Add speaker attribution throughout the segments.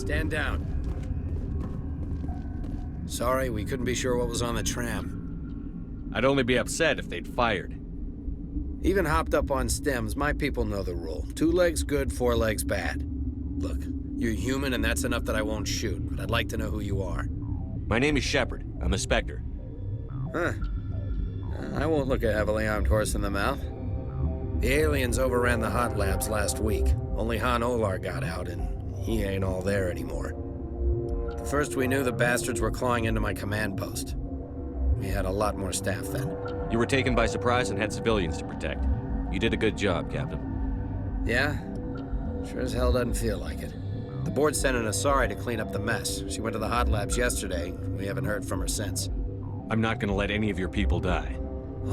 Speaker 1: Stand down. Sorry, we couldn't be sure what was on the tram.
Speaker 2: I'd only be upset if they'd fired.
Speaker 1: Even hopped up on stems, my people know the rule. 2 legs good, 4 legs bad. Look, you're human and that's enough that I won't shoot, but I'd like to know who you are.
Speaker 2: My name is Shepard. I'm a Spectre.
Speaker 1: Huh. I won't look a heavily armed horse in the mouth. The aliens overran the hot labs last week. Only Han Olar got out, and he ain't all there anymore. First we knew the bastards were clawing into my command post. We had a lot more staff then.
Speaker 2: You were taken by surprise and had civilians to protect. You did a good job, Captain.
Speaker 1: Yeah? Sure as hell doesn't feel like it. The board sent an Asari to clean up the mess. She went to the hot labs yesterday. We haven't heard from her since.
Speaker 2: I'm not gonna let any of your people die.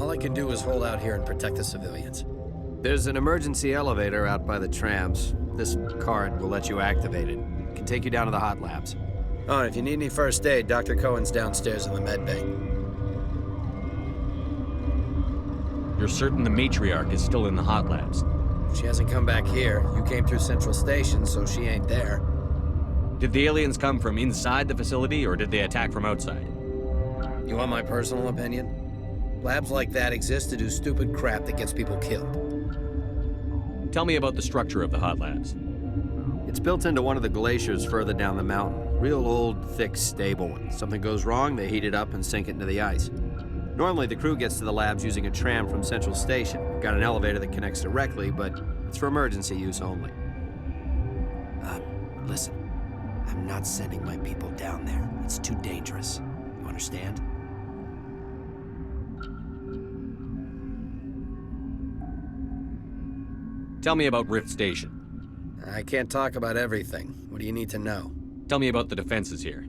Speaker 1: All I can do is hold out here and protect the civilians. There's an emergency elevator out by the trams. This card will let you activate it. It can take you down to the hot labs. Oh, and if you need any first aid, Dr. Cohen's downstairs in the med bay.
Speaker 2: You're certain the Matriarch is still in the hot labs?
Speaker 1: She hasn't come back here. You came through Central Station, so she ain't there.
Speaker 2: Did the aliens come from inside the facility, or did they attack from outside?
Speaker 1: You want my personal opinion? Labs like that exist to do stupid crap that gets people killed.
Speaker 2: Tell me about the structure of the hot labs.
Speaker 1: It's built into one of the glaciers further down the mountain. Real old, thick, stable one. Something goes wrong, they heat it up and sink it into the ice. Normally, the crew gets to the labs using a tram from Central Station. We've got an elevator that connects directly, but it's for emergency use only. Listen. I'm not sending my people down there. It's too dangerous. You understand?
Speaker 2: Tell me about Rift Station.
Speaker 1: I can't talk about everything. What do you need to know?
Speaker 2: Tell me about the defenses here.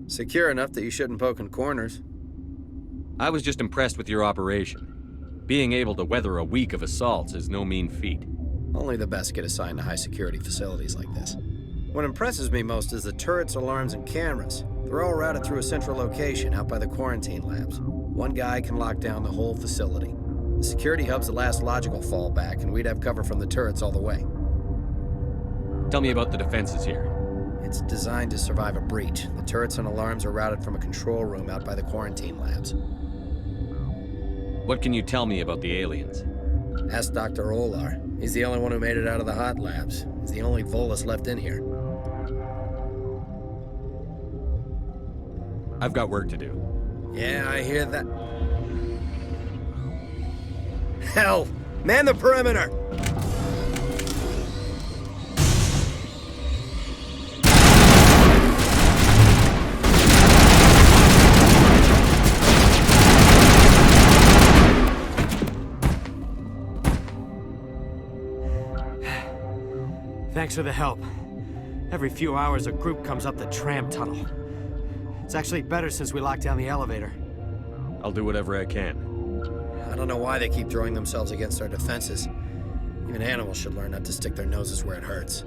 Speaker 1: Secure enough that you shouldn't poke in corners.
Speaker 2: I was just impressed with your operation. Being able to weather a week of assaults is no mean feat.
Speaker 1: Only the best get assigned to high-security facilities like this. What impresses me most is the turrets, alarms, and cameras. They're all routed through a central location out by the quarantine labs. One guy can lock down the whole facility. The security hub's the last logical fallback, and we'd have cover from the turrets all the way.
Speaker 2: Tell me about the defenses here.
Speaker 1: It's designed to survive a breach. The turrets and alarms are routed from a control room out by the quarantine labs.
Speaker 2: What can you tell me about the aliens?
Speaker 1: Ask Dr. Olar. He's the only one who made it out of the hot labs. He's the only Volus left in here.
Speaker 2: I've got work to do.
Speaker 1: Yeah, I hear that. Hell! Man the perimeter!
Speaker 3: Thanks for the help. Every few hours, a group comes up the tram tunnel. It's actually better since we locked down the elevator.
Speaker 2: I'll do whatever I can.
Speaker 1: I don't know why they keep throwing themselves against our defenses. Even animals should learn not to stick their noses where it hurts.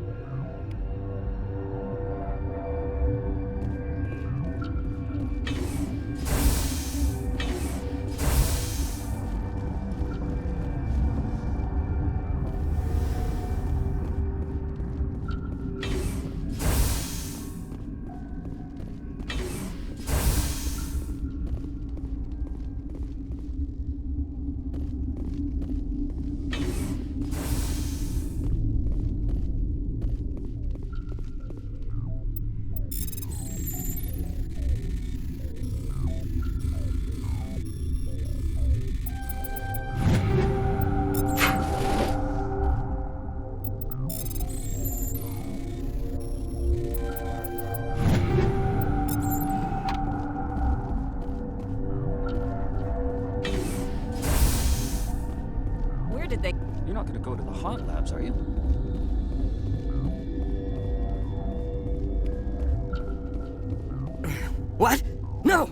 Speaker 4: You're not gonna go to the hot labs, are you?
Speaker 5: What? No!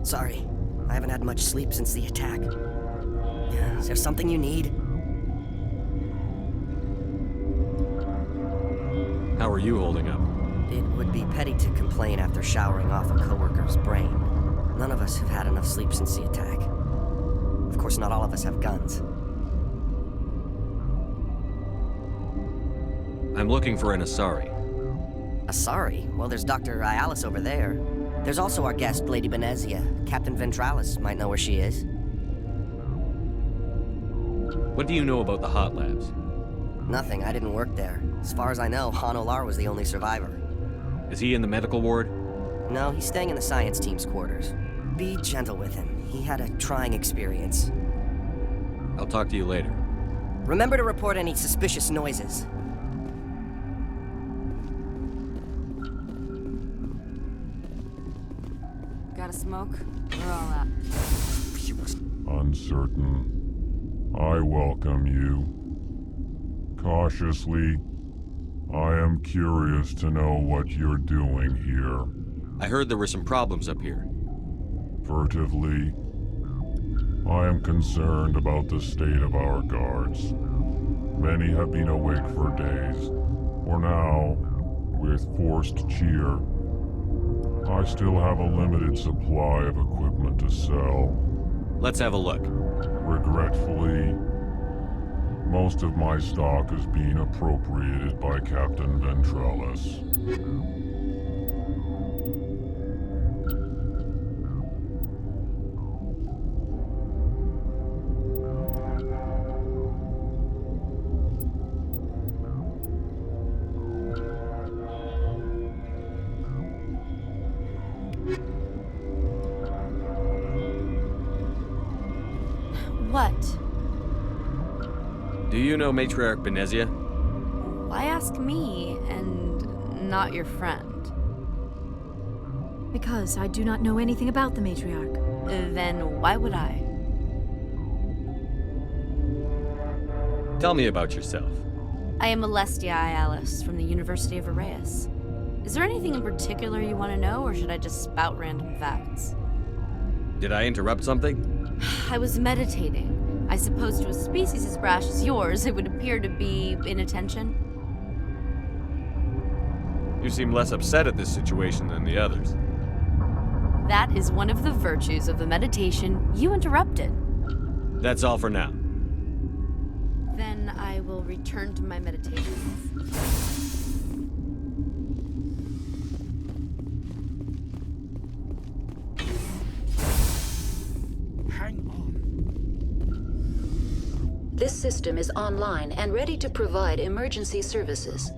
Speaker 5: Sorry, I haven't had much sleep since the attack. Is there something you need?
Speaker 2: How are you holding up?
Speaker 5: It would be petty to complain after showering off a coworker's brain. None of us have had enough sleep since the attack. Of course, not all of us have guns.
Speaker 2: I'm looking for an Asari.
Speaker 5: Asari? Well, there's Dr. Ayalis over there. There's also our guest, Lady Benezia. Captain Ventralis might know where she is.
Speaker 2: What do you know about the hot labs?
Speaker 5: Nothing, I didn't work there. As far as I know, Han Olar was the only survivor.
Speaker 2: Is he in the medical ward?
Speaker 5: No, he's staying in the science team's quarters. Be gentle with him. He had a trying experience.
Speaker 2: I'll talk to you later.
Speaker 5: Remember to report any suspicious noises.
Speaker 6: Got a smoke? We're all out.
Speaker 7: Uncertain. I welcome you. Cautiously, I am curious to know what you're doing here.
Speaker 2: I heard there were some problems up here.
Speaker 7: Furtively, I am concerned about the state of our guards. Many have been awake for days, or now, with forced cheer. I still have a limited supply of equipment to sell.
Speaker 2: Let's have a look.
Speaker 7: Regretfully, most of my stock is being appropriated by Captain Ventralis.
Speaker 6: What?
Speaker 2: Do you know Matriarch Benezia?
Speaker 6: Why ask me and not your friend?
Speaker 8: Because I do not know anything about the Matriarch.
Speaker 6: Then why would I?
Speaker 2: Tell me about yourself.
Speaker 6: I am Celestia Ayalis from the University of Arraeus. Is there anything in particular you want to know, or should I just spout random facts?
Speaker 2: Did I interrupt something?
Speaker 6: I was meditating. I suppose to a species as brash as yours, it would appear to be inattention.
Speaker 2: You seem less upset at this situation than the others.
Speaker 6: That is one of the virtues of the meditation you interrupted.
Speaker 2: That's all for now.
Speaker 6: Then I will return to my meditations.
Speaker 9: Hang on.
Speaker 10: This system is online and ready to provide emergency services.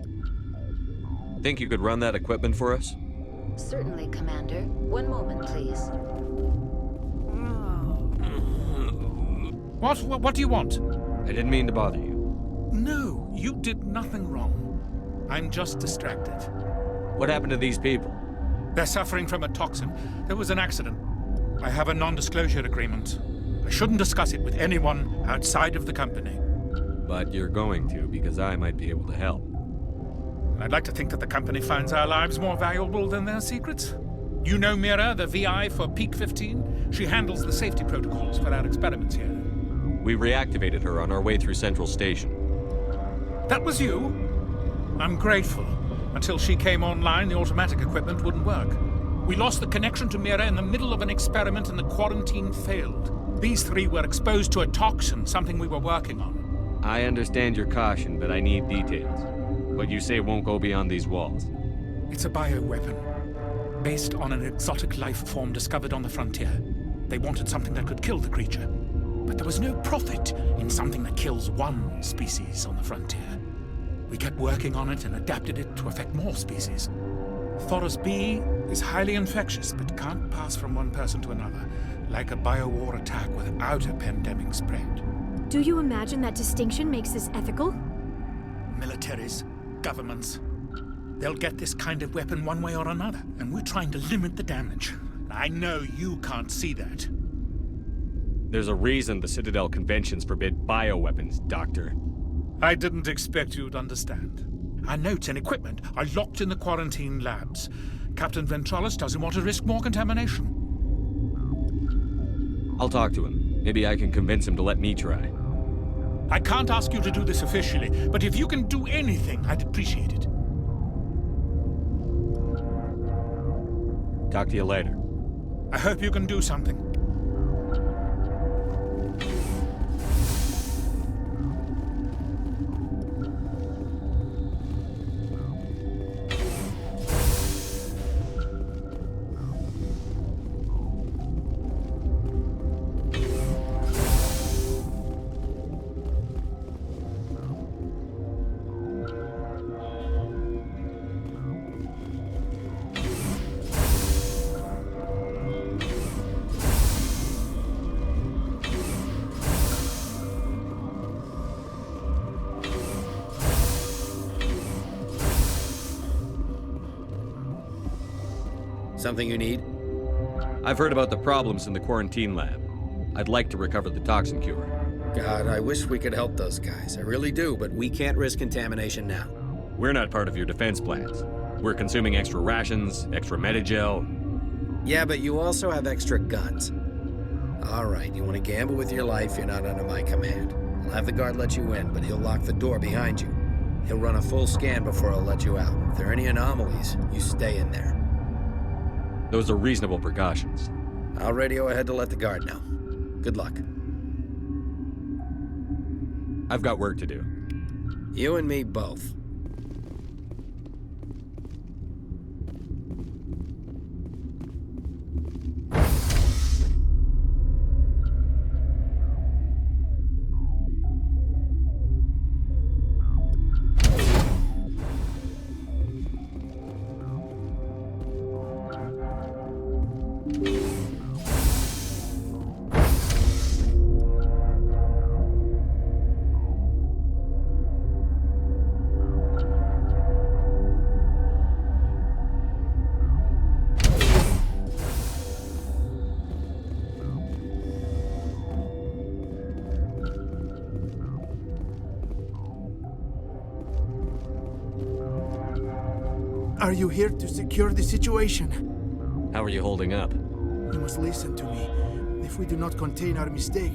Speaker 2: Think you could run that equipment for us?
Speaker 10: Certainly, Commander. One moment, please.
Speaker 9: What do you want?
Speaker 2: I didn't mean to bother you.
Speaker 9: No, you did nothing wrong. I'm just distracted.
Speaker 2: What happened to these people?
Speaker 9: They're suffering from a toxin. There was an accident. I have a non-disclosure agreement. I shouldn't discuss it with anyone outside of the company.
Speaker 2: But you're going to, because I might be able to help.
Speaker 9: I'd like to think that the company finds our lives more valuable than their secrets. You know Mira, the VI for Peak 15? She handles the safety protocols for our experiments here.
Speaker 2: We reactivated her on our way through Central Station.
Speaker 9: That was you? I'm grateful. Until she came online, the automatic equipment wouldn't work. We lost the connection to Mira in the middle of an experiment and the quarantine failed. These three were exposed to a toxin, something we were working on.
Speaker 2: I understand your caution, but I need details. What you say won't go beyond these walls.
Speaker 9: It's a bioweapon, based on an exotic life form discovered on the frontier. They wanted something that could kill the creature. But there was no profit in something that kills one species on the frontier. We kept working on it and adapted it to affect more species. Thoros B is highly infectious, but can't pass from one person to another, like a biowar attack without a pandemic spread.
Speaker 8: Do you imagine that distinction makes this ethical?
Speaker 9: Militaries, governments, they'll get this kind of weapon one way or another, and we're trying to limit the damage. I know you can't see that.
Speaker 2: There's a reason the Citadel conventions forbid bioweapons, Doctor.
Speaker 9: I didn't expect you'd understand. Our notes and equipment are locked in the quarantine labs. Captain Ventralis doesn't want to risk more contamination.
Speaker 2: I'll talk to him. Maybe I can convince him to let me try.
Speaker 9: I can't ask you to do this officially, but if you can do anything, I'd appreciate it.
Speaker 2: Talk to you later.
Speaker 9: I hope you can do something.
Speaker 1: Something you need?
Speaker 2: I've heard about the problems in the quarantine lab. I'd like to recover the toxin cure.
Speaker 1: God, I wish we could help those guys. I really do, but we can't risk contamination now.
Speaker 2: We're not part of your defense plans. We're consuming extra rations, extra Medigel.
Speaker 1: Yeah, but you also have extra guns. All right, you want to gamble with your life, you're not under my command. I'll have the guard let you in, but he'll lock the door behind you. He'll run a full scan before I'll let you out. If there are any anomalies, you stay in there.
Speaker 2: Those are reasonable precautions.
Speaker 1: I'll radio ahead to let the guard know. Good luck.
Speaker 2: I've got work to do.
Speaker 1: You and me both.
Speaker 11: Are you here to secure the situation?
Speaker 2: How are you holding up?
Speaker 11: You must listen to me. If we do not contain our mistake,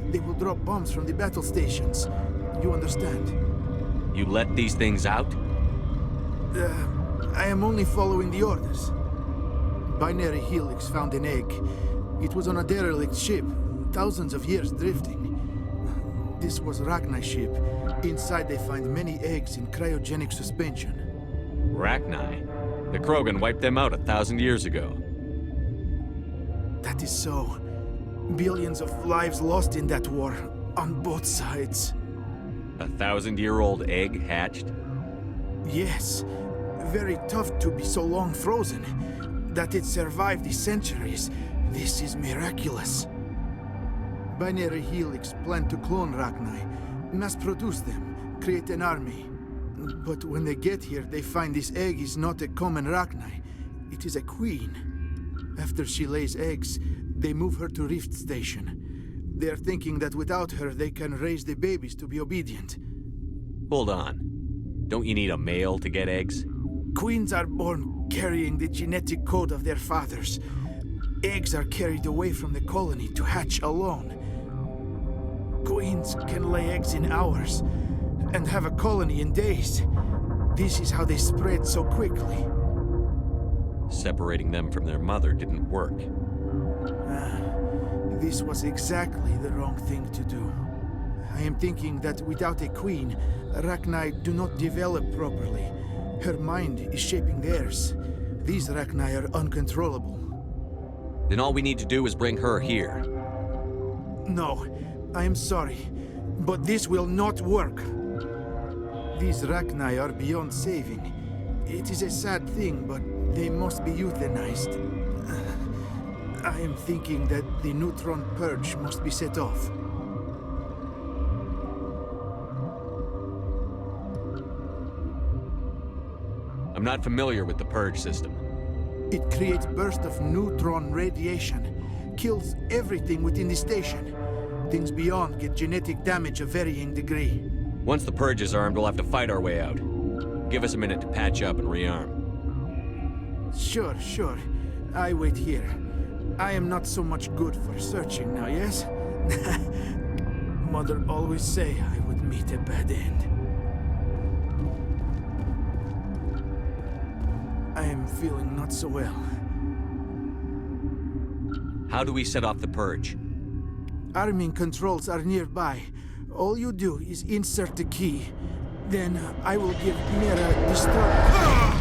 Speaker 11: they will drop bombs from the battle stations. You understand?
Speaker 2: You let these things out?
Speaker 11: I am only following the orders. Binary Helix found an egg. It was on a derelict ship, thousands of years drifting. This was Rachni's ship. Inside they find many eggs in cryogenic suspension.
Speaker 2: Rachni? The Krogan wiped them out 1,000 years ago.
Speaker 11: That is so. Billions of lives lost in that war, on both sides.
Speaker 2: 1,000-year-old egg hatched?
Speaker 11: Yes. Very tough to be so long frozen. That it survived the centuries. This is miraculous. Binary Helix planned to clone Rachni, mass-produce them, create an army. But when they get here, they find this egg is not a common Rachni. It is a queen. After she lays eggs, they move her to Rift Station. They are thinking that without her, they can raise the babies to be obedient.
Speaker 2: Hold on. Don't you need a male to get eggs?
Speaker 11: Queens are born carrying the genetic code of their fathers. Eggs are carried away from the colony to hatch alone. Queens can lay eggs in hours and have a colony in days. This is how they spread so quickly.
Speaker 2: Separating them from their mother didn't work.
Speaker 11: This was exactly the wrong thing to do. I am thinking that without a queen, Rachni do not develop properly. Her mind is shaping theirs. These Rachni are uncontrollable.
Speaker 2: Then all we need to do is bring her here.
Speaker 11: No, I am sorry, but this will not work. These Rachni are beyond saving. It is a sad thing, but they must be euthanized. I am thinking that the neutron purge must be set off.
Speaker 2: I'm not familiar with the purge system.
Speaker 11: It creates bursts of neutron radiation, kills everything within the station. Things beyond get genetic damage of varying degree.
Speaker 2: Once the purge is armed, we'll have to fight our way out. Give us a minute to patch up and rearm.
Speaker 11: Sure. I wait here. I am not so much good for searching now, yes? Mother always say I would meet a bad end. I am feeling not so well.
Speaker 2: How do we set off the purge?
Speaker 11: Arming controls are nearby. All you do is insert the key. Then I will give Mira the start.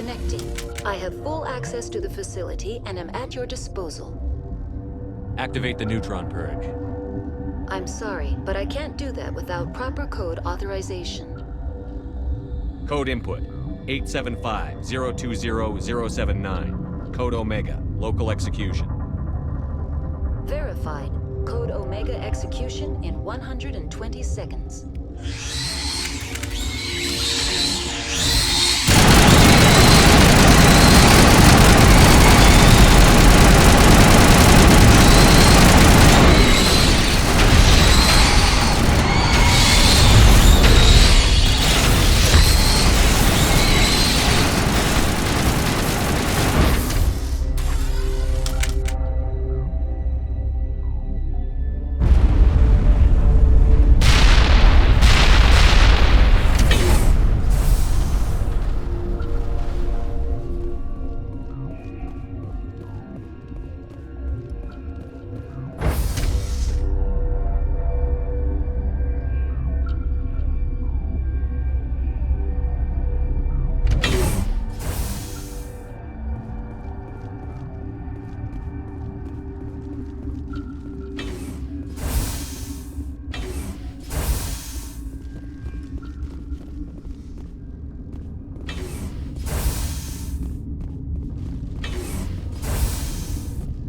Speaker 10: Connecting. I have full access to the facility and am at your disposal.
Speaker 2: Activate the neutron purge.
Speaker 10: I'm sorry, but I can't do that without proper code authorization.
Speaker 2: Code input 875-020-079. Code Omega. Local execution.
Speaker 10: Verified. Code Omega execution in 120 seconds.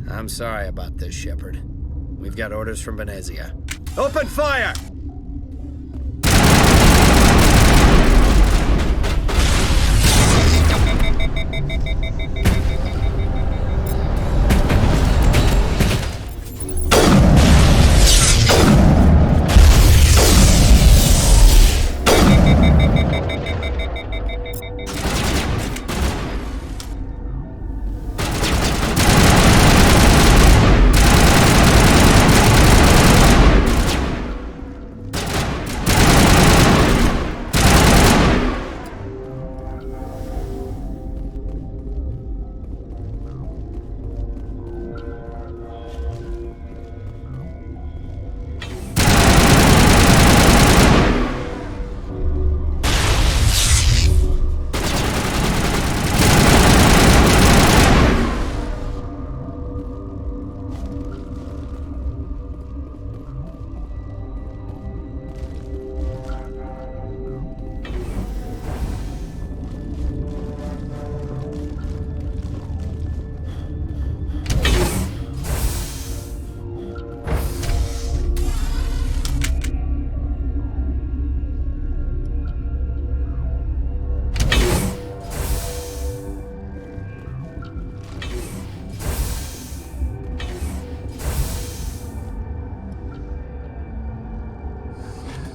Speaker 1: I'm sorry about this, Shepard. We've got orders from Benezia. Open fire!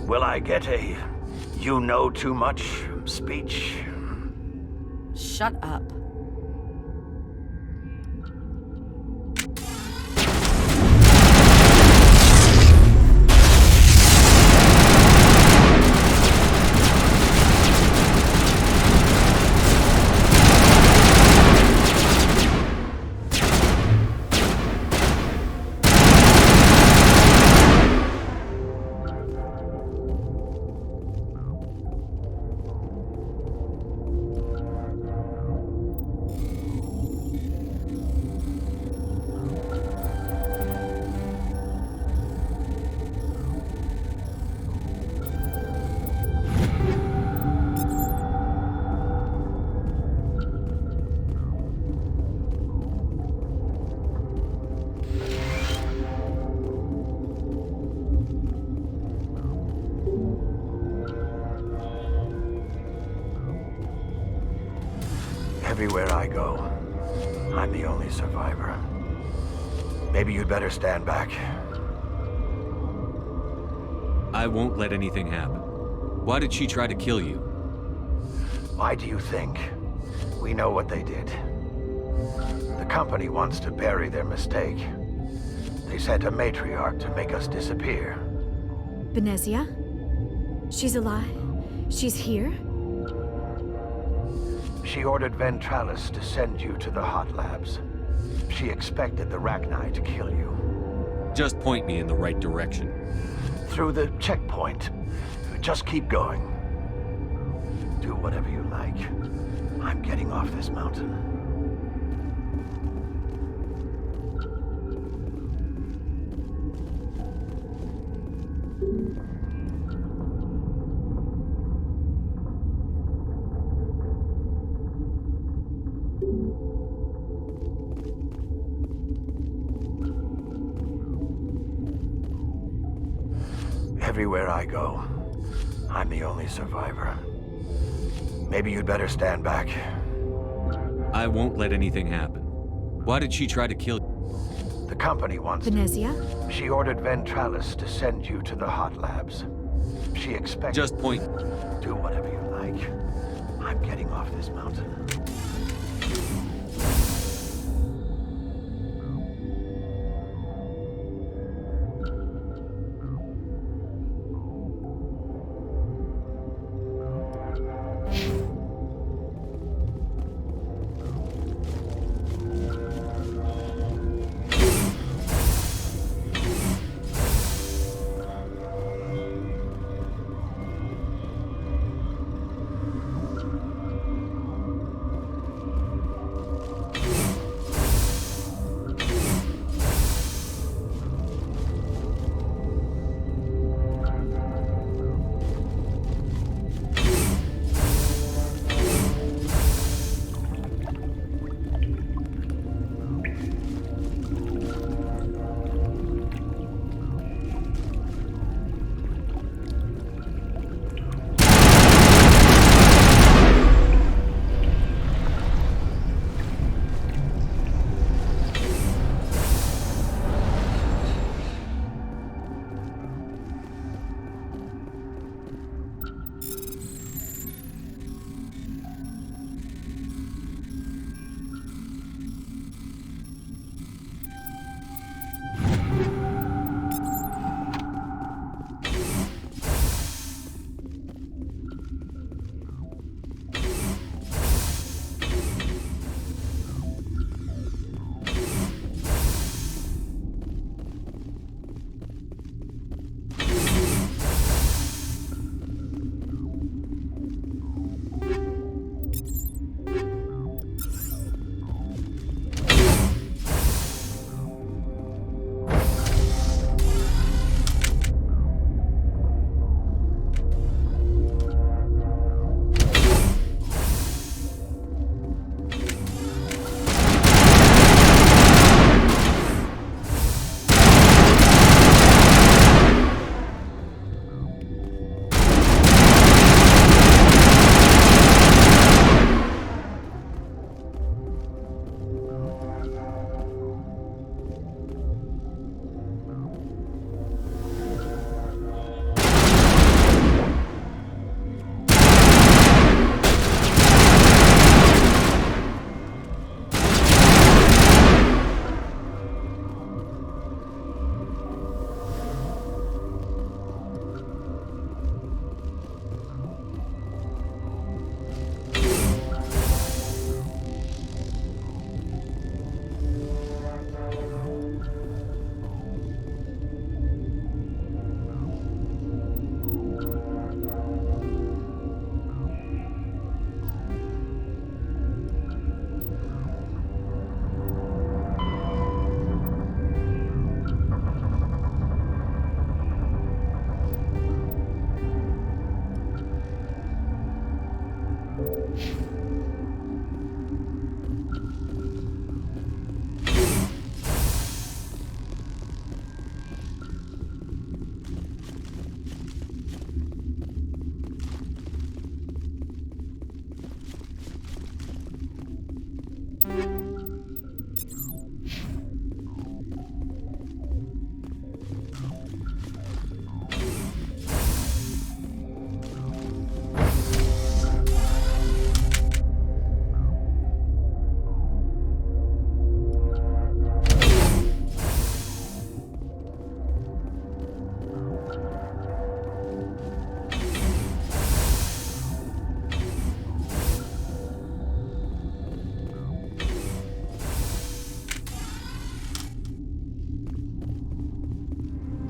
Speaker 12: Will I get a "you know too much" speech?
Speaker 6: Shut up.
Speaker 12: Everywhere I go, I'm the only survivor. Maybe you'd better stand back.
Speaker 2: I won't let anything happen. Why did she try to kill you?
Speaker 12: Why do you think? We know what they did. The company wants to bury their mistake. They sent a matriarch to make us disappear.
Speaker 8: Benezia? She's alive? She's here?
Speaker 12: She ordered Ventralis to send you to the hot labs. She expected the Rachni to kill you.
Speaker 2: Just point me in the right direction.
Speaker 12: Through the checkpoint. Just keep going. Do whatever you like. I'm getting off this mountain. Everywhere I go, I'm the only survivor. Maybe you'd better stand back.
Speaker 2: I won't let anything happen. Why did she try to kill you?
Speaker 12: The company wants
Speaker 8: Benezia?
Speaker 12: She ordered Ventralis to send you to the hot labs. She expects...
Speaker 2: Just point.
Speaker 12: Do whatever you like. I'm getting off this mountain.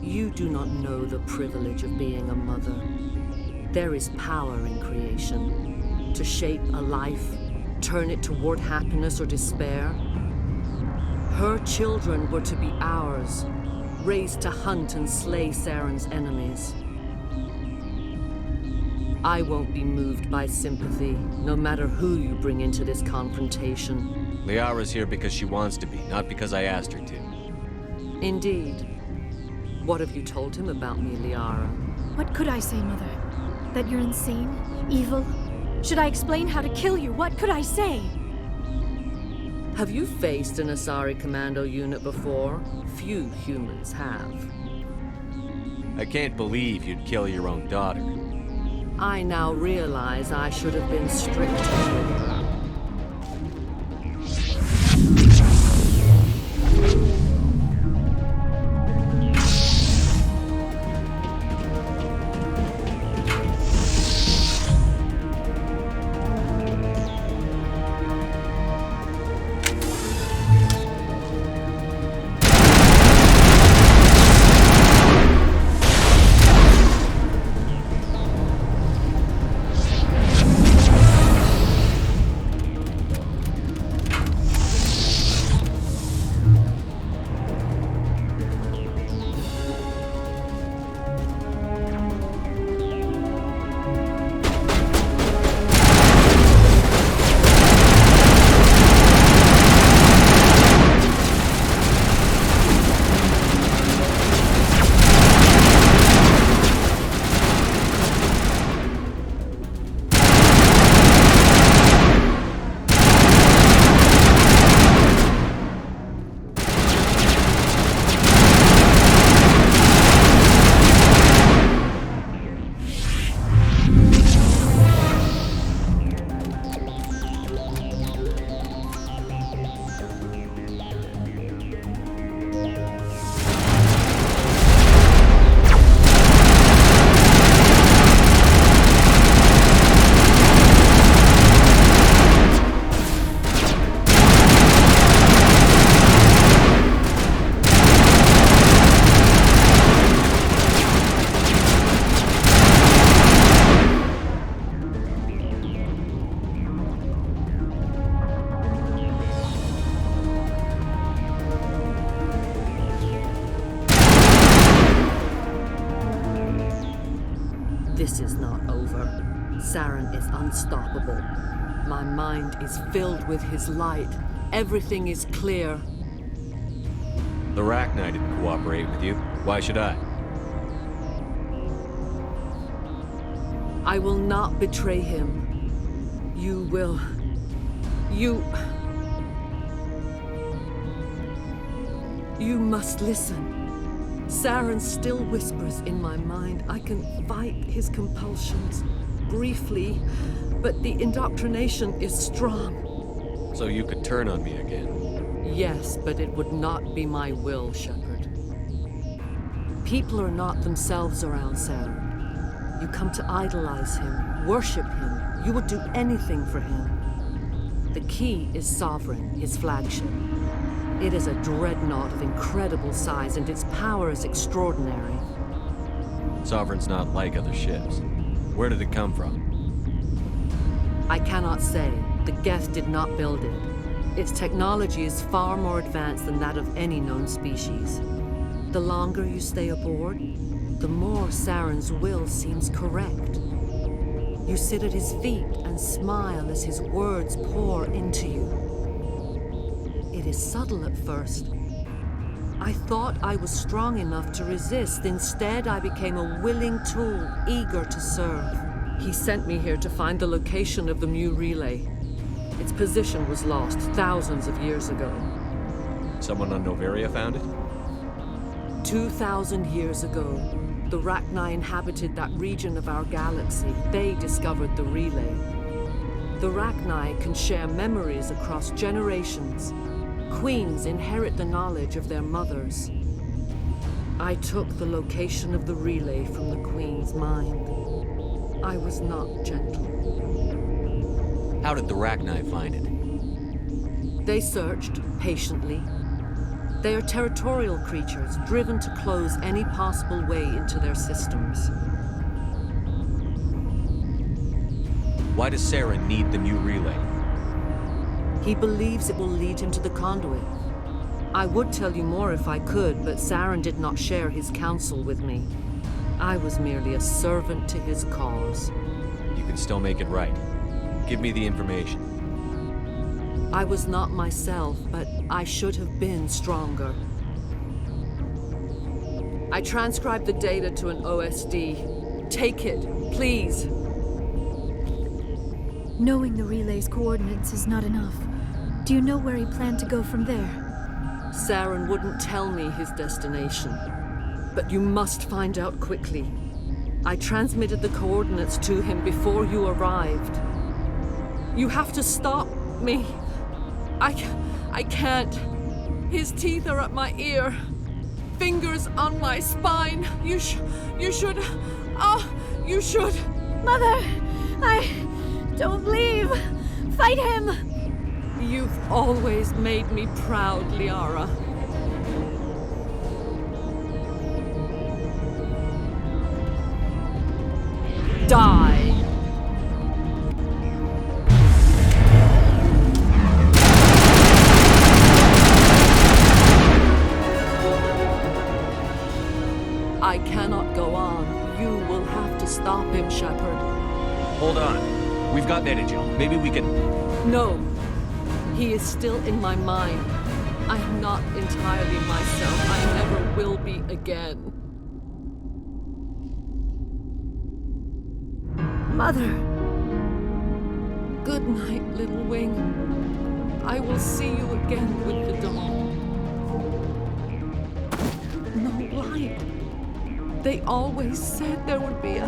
Speaker 13: You do not know the privilege of being a mother. There is power in creation to shape a life turn it toward happiness or despair. Her children were to be ours, raised to hunt and slay Saren's enemies. I won't be moved by sympathy, no matter who you bring into this confrontation.
Speaker 2: Liara's here because she wants to be, not because I asked her to.
Speaker 13: Indeed. What have you told him about me, Liara?
Speaker 8: What could I say, Mother? That you're insane? Evil? Should I explain how to kill you? What could I say?
Speaker 13: Have you faced an Asari commando unit before? Few humans have.
Speaker 2: I can't believe you'd kill your own daughter.
Speaker 13: I now realize I should have been stricter with her. This is not over. Saren is unstoppable. My mind is filled with his light. Everything is clear.
Speaker 2: The Rachni didn't cooperate with you. Why should I?
Speaker 13: I will not betray him. You will... You must listen. Saren still whispers in my mind. I can fight his compulsions, briefly, but the indoctrination is strong.
Speaker 2: So you could turn on me again?
Speaker 13: Yes, but it would not be my will, Shepard. People are not themselves around Saren. You come to idolize him, worship him. You would do anything for him. The key is Sovereign, his flagship. It is a dreadnought of incredible size, and its power is extraordinary.
Speaker 2: Sovereign's not like other ships. Where did it come from?
Speaker 13: I cannot say. The Geth did not build it. Its technology is far more advanced than that of any known species. The longer you stay aboard, the more Saren's will seems correct. You sit at his feet and smile as his words pour into you. It is subtle at first. I thought I was strong enough to resist. Instead, I became a willing tool, eager to serve. He sent me here to find the location of the Mu relay. Its position was lost thousands of years ago.
Speaker 2: Someone on Noveria found it?
Speaker 13: 2,000 years ago, the Rachni inhabited that region of our galaxy. They discovered the relay. The Rachni can share memories across generations. Queens inherit the knowledge of their mothers. I took the location of the relay from the Queen's mind. I was not gentle.
Speaker 2: How did the Rachni find it?
Speaker 13: They searched patiently. They are territorial creatures, driven to close any possible way into their systems.
Speaker 2: Why does Saren need the Mu relay?
Speaker 13: He believes it will lead him to the conduit. I would tell you more if I could, but Saren did not share his counsel with me. I was merely a servant to his cause.
Speaker 2: You can still make it right. Give me the information.
Speaker 13: I was not myself, but I should have been stronger. I transcribed the data to an OSD. Take it, please.
Speaker 8: Knowing the relay's coordinates is not enough. Do you know where he planned to go from there?
Speaker 13: Saren wouldn't tell me his destination. But you must find out quickly. I transmitted the coordinates to him before you arrived. You have to stop me. I can't. His teeth are at my ear. Fingers on my spine. You should. You should.
Speaker 8: Mother! Don't leave! Fight him!
Speaker 13: You've always made me proud, Liara. Die! I cannot go on. You will have to stop him, Shepard.
Speaker 2: Hold on. We've got Benezia. Maybe we can...
Speaker 13: No. He is still in my mind. I am not entirely myself. I never will be again.
Speaker 8: Mother!
Speaker 13: Good night, little wing. I will see you again with the dawn. No light. They always said there would be a...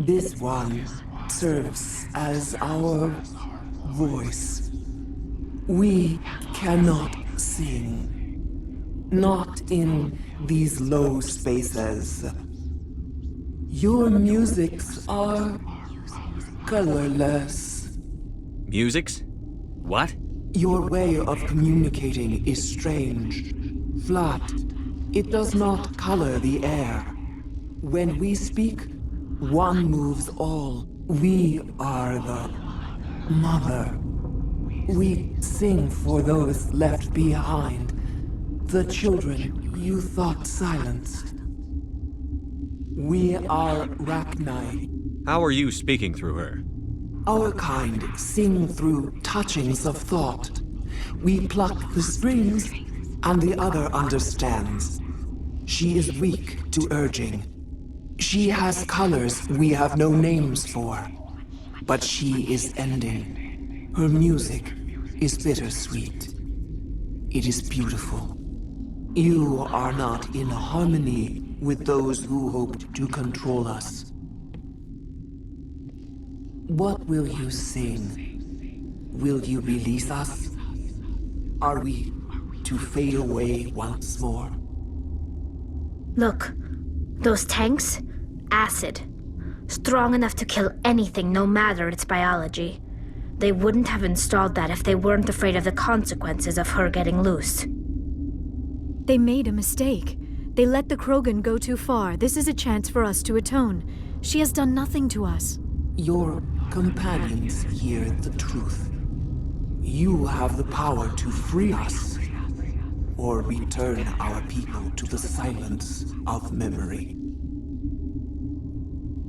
Speaker 14: This one serves as our voice. We cannot sing. Not in these low spaces. Your musics are colorless.
Speaker 2: Musics? What?
Speaker 14: Your way of communicating is strange. Flat. It does not color the air. When we speak, one moves all. We are the mother. We sing for those left behind. The children you thought silenced. We are Rachni.
Speaker 2: How are you speaking through her?
Speaker 14: Our kind sing through touchings of thought. We pluck the strings, and the other understands. She is weak to urging. She has colors we have no names for. But she is ending. Her music is bittersweet. It is beautiful. You are not in harmony with those who hoped to control us. What will you sing? Will you release us? Are we to fade away once more?
Speaker 15: Look, those tanks? Acid. Strong enough to kill anything, no matter its biology. They wouldn't have installed that if they weren't afraid of the consequences of her getting loose.
Speaker 8: They made a mistake. They let the Krogan go too far. This is a chance for us to atone. She has done nothing to us.
Speaker 14: Your companions hear the truth. You have the power to free us, or return our people to the silence of memory.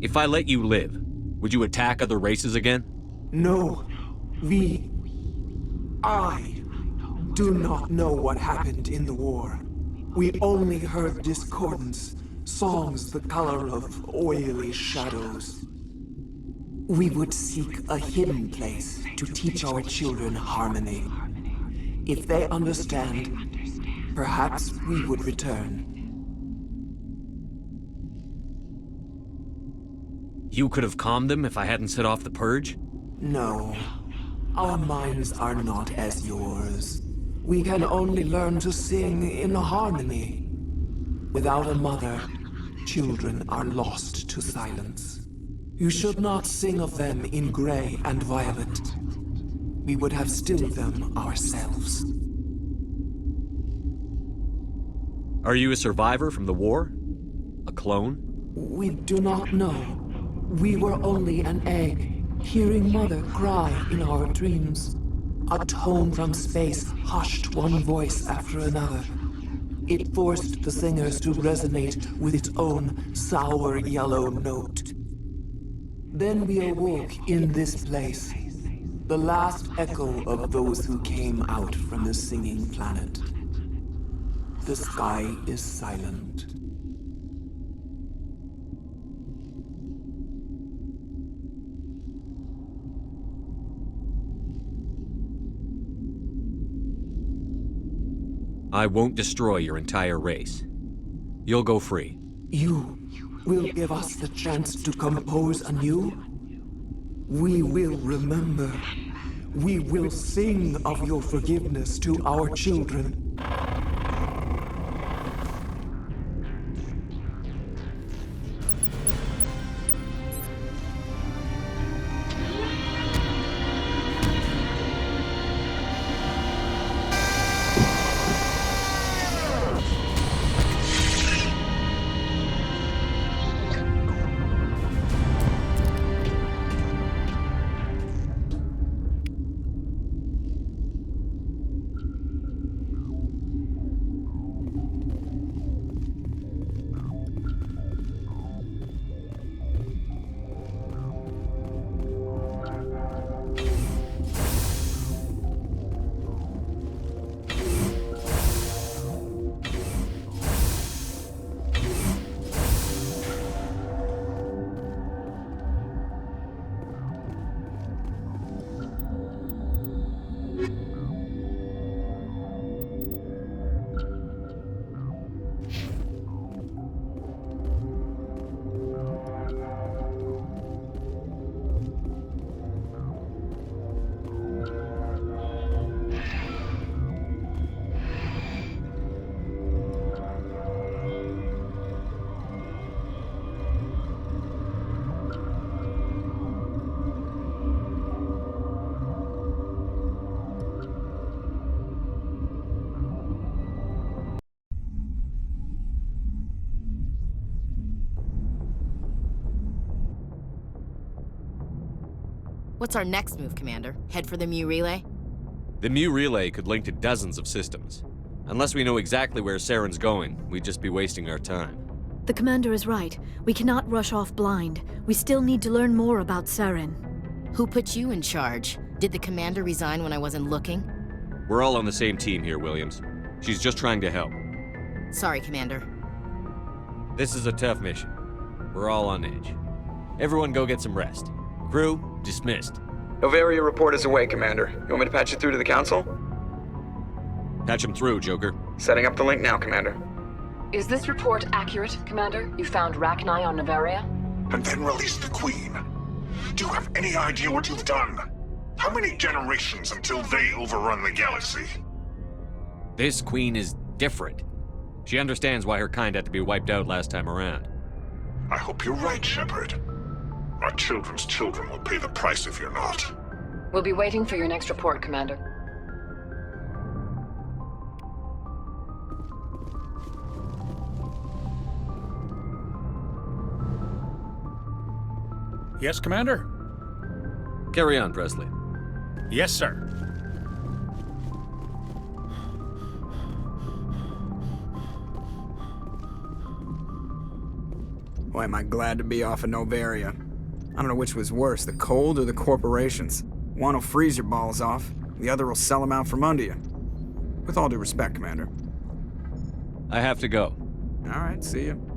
Speaker 2: If I let you live, would you attack other races again?
Speaker 14: No. I do not know what happened in the war. We only heard discordance, songs the color of oily shadows. We would seek a hidden place to teach our children harmony. If they understand, perhaps we would return.
Speaker 2: You could have calmed them if I hadn't set off the purge?
Speaker 14: No. Our minds are not as yours. We can only learn to sing in harmony. Without a mother, children are lost to silence. You should not sing of them in gray and violet. We would have stilled them ourselves.
Speaker 2: Are you a survivor from the war? A clone?
Speaker 14: We do not know. We were only an egg, hearing Mother cry in our dreams. A tone from space hushed one voice after another. It forced the singers to resonate with its own sour yellow note. Then we awoke in this place, the last echo of those who came out from the singing planet. The sky is silent.
Speaker 2: I won't destroy your entire race. You'll go free.
Speaker 14: You will give us the chance to compose anew? We will remember. We will sing of your forgiveness to our children.
Speaker 16: What's our next move, Commander? Head for the Mu Relay?
Speaker 2: The Mu Relay could link to dozens of systems. Unless we know exactly where Saren's going, we'd just be wasting our time.
Speaker 8: The commander is right. We cannot rush off blind. We still need to learn more about Saren.
Speaker 16: Who put you in charge? Did the commander resign when I wasn't looking?
Speaker 2: We're all on the same team here, Williams. She's just trying to help.
Speaker 16: Sorry, Commander.
Speaker 2: This is a tough mission. We're all on edge. Everyone go get some rest. Crew, dismissed.
Speaker 17: Novaria report is away, Commander. You want me to patch it through to the Council?
Speaker 2: Patch him through, Joker.
Speaker 17: Setting up the link now, Commander.
Speaker 18: Is this report accurate, Commander? You found Rachni on Novaria?
Speaker 19: And then released the Queen. Do you have any idea what you've done? How many generations until they overrun the galaxy?
Speaker 2: This Queen is different. She understands why her kind had to be wiped out last time around.
Speaker 19: I hope you're right, Shepard. Our children's children will pay the price if you're not.
Speaker 18: We'll be waiting for your next report, Commander.
Speaker 9: Yes, Commander?
Speaker 2: Carry on, Presley.
Speaker 9: Yes, sir.
Speaker 17: Boy, am I glad to be off of Novaria. I don't know which was worse, the cold or the corporations. One will freeze your balls off, the other will sell them out from under you. With all due respect, Commander.
Speaker 2: I have to go.
Speaker 17: All right, see you.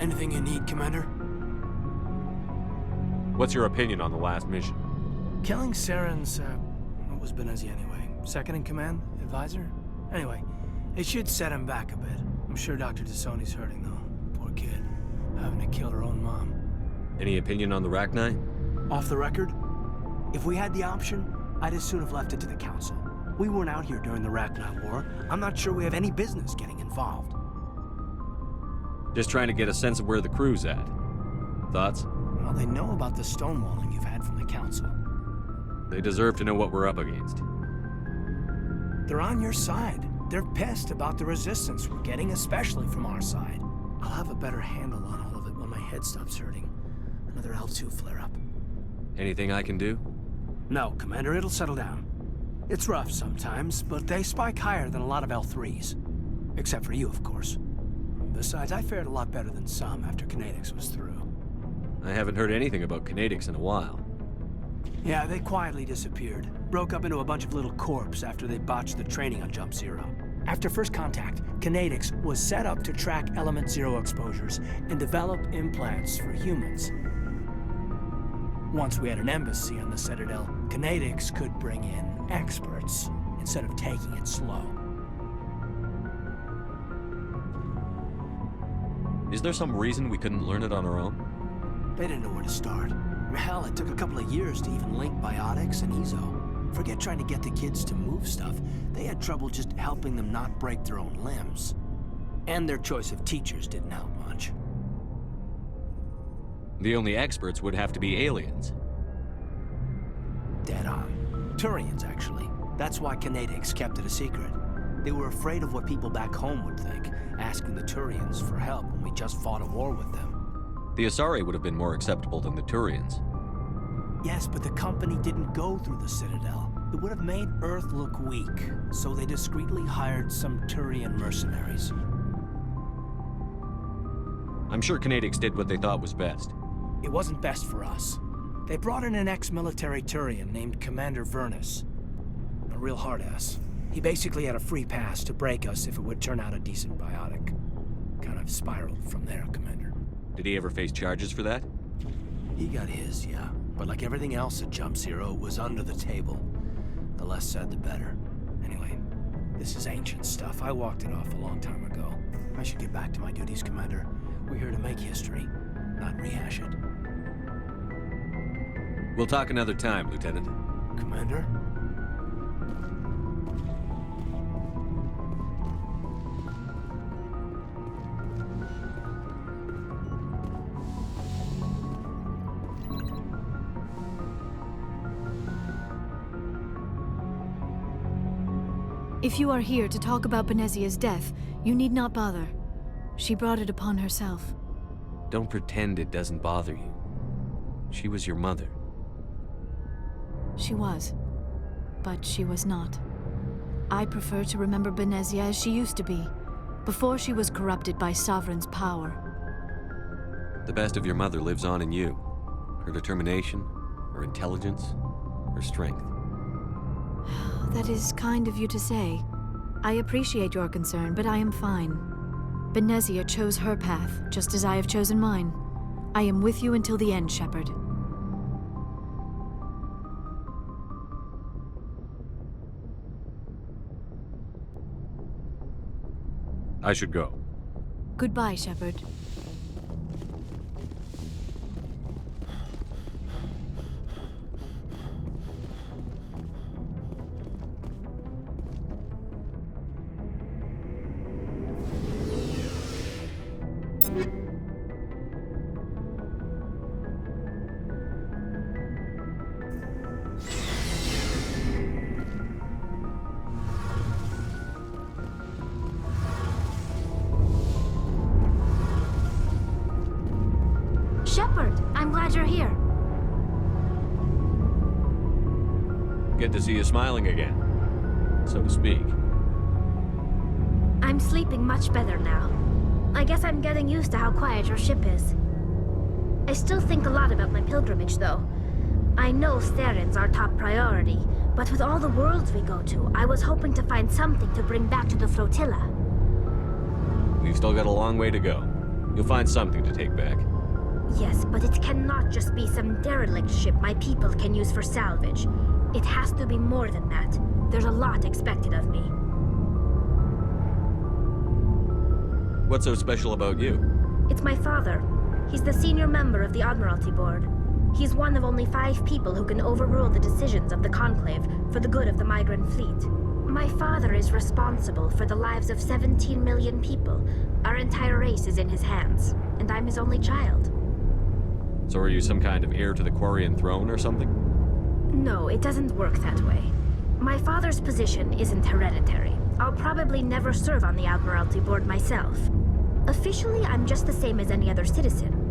Speaker 3: Anything you need, Commander?
Speaker 2: What's your opinion on the last mission?
Speaker 3: Killing Saren's, what was Benezia anyway? Second in command? Advisor? Anyway, it should set him back a bit. I'm sure Dr. Tassoni's hurting, though. Poor kid. Having to kill her own mom.
Speaker 2: Any opinion on the Rachni?
Speaker 3: Off the record? If we had the option, I'd as soon have left it to the Council. We weren't out here during the Rachni War. I'm not sure we have any business getting involved.
Speaker 2: Just trying to get a sense of where the crew's at. Thoughts?
Speaker 3: Well, they know about the stonewalling you've had from the Council.
Speaker 2: They deserve to know what we're up against.
Speaker 3: They're on your side. They're pissed about the resistance we're getting, especially from our side. I'll have a better handle on all of it when my head stops hurting. Another L2 flare-up.
Speaker 2: Anything I can do?
Speaker 3: No, Commander, it'll settle down. It's rough sometimes, but they spike higher than a lot of L3s. Except for you, of course. Besides, I fared a lot better than some after Kinetics was through.
Speaker 2: I haven't heard anything about Kinetics in a while.
Speaker 3: Yeah, they quietly disappeared. Broke up into a bunch of little corps after they botched the training on Jump Zero. After first contact, Kinetics was set up to track Element Zero exposures and develop implants for humans. Once we had an embassy on the Citadel, Kinetics could bring in experts instead of taking it slow.
Speaker 2: Is there some reason we couldn't learn it on our own?
Speaker 3: They didn't know where to start. Hell, it took a couple of years to even link biotics and Ezo. Forget trying to get the kids to move stuff. They had trouble just helping them not break their own limbs. And their choice of teachers didn't help much.
Speaker 2: The only experts would have to be aliens.
Speaker 3: Dead on. Turians, actually. That's why Kinetics kept it a secret. They were afraid of what people back home would think, asking the Turians for help when we just fought a war with them.
Speaker 2: The Asari would have been more acceptable than the Turians.
Speaker 3: Yes, but the company didn't go through the Citadel. It would have made Earth look weak, so they discreetly hired some Turian mercenaries.
Speaker 2: I'm sure Kinetics did what they thought was best.
Speaker 3: It wasn't best for us. They brought in an ex-military Turian named Commander Vernus. A real hard-ass. He basically had a free pass to break us if it would turn out a decent biotic. Kind of spiraled from there, Commander.
Speaker 2: Did he ever face charges for that?
Speaker 3: He got his, yeah. But like everything else at Jump Zero, it was under the table. The less said, the better. Anyway, this is ancient stuff. I walked it off a long time ago. I should get back to my duties, Commander. We're here to make history, not rehash it.
Speaker 2: We'll talk another time, Lieutenant.
Speaker 3: Commander?
Speaker 8: If you are here to talk about Benezia's death, you need not bother. She brought it upon herself.
Speaker 2: Don't pretend it doesn't bother you. She was your mother.
Speaker 8: She was. But she was not. I prefer to remember Benezia as she used to be, before she was corrupted by Sovereign's power.
Speaker 2: The best of your mother lives on in you. Her determination, her intelligence, her strength.
Speaker 8: That is kind of you to say. I appreciate your concern, but I am fine. Benezia chose her path, just as I have chosen mine. I am with you until the end, Shepard.
Speaker 2: I should go.
Speaker 8: Goodbye, Shepard.
Speaker 2: Good to see you smiling again, so to speak.
Speaker 15: I'm sleeping much better now. I guess I'm getting used to how quiet your ship is. I still think a lot about my pilgrimage, though. I know Theron's our top priority, but with all the worlds we go to, I was hoping to find something to bring back to the flotilla.
Speaker 2: We've still got a long way to go. You'll find something to take back.
Speaker 15: Yes, but it cannot just be some derelict ship my people can use for salvage. It has to be more than that. There's a lot expected of me.
Speaker 2: What's so special about you?
Speaker 15: It's my father. He's the senior member of the Admiralty Board. He's one of only 5 people who can overrule the decisions of the Conclave for the good of the migrant fleet. My father is responsible for the lives of 17 million people. Our entire race is in his hands, and I'm his only child.
Speaker 2: So are you some kind of heir to the Quarian throne or something?
Speaker 15: No, it doesn't work that way. My father's position isn't hereditary. I'll probably never serve on the Admiralty Board myself. Officially, I'm just the same as any other citizen.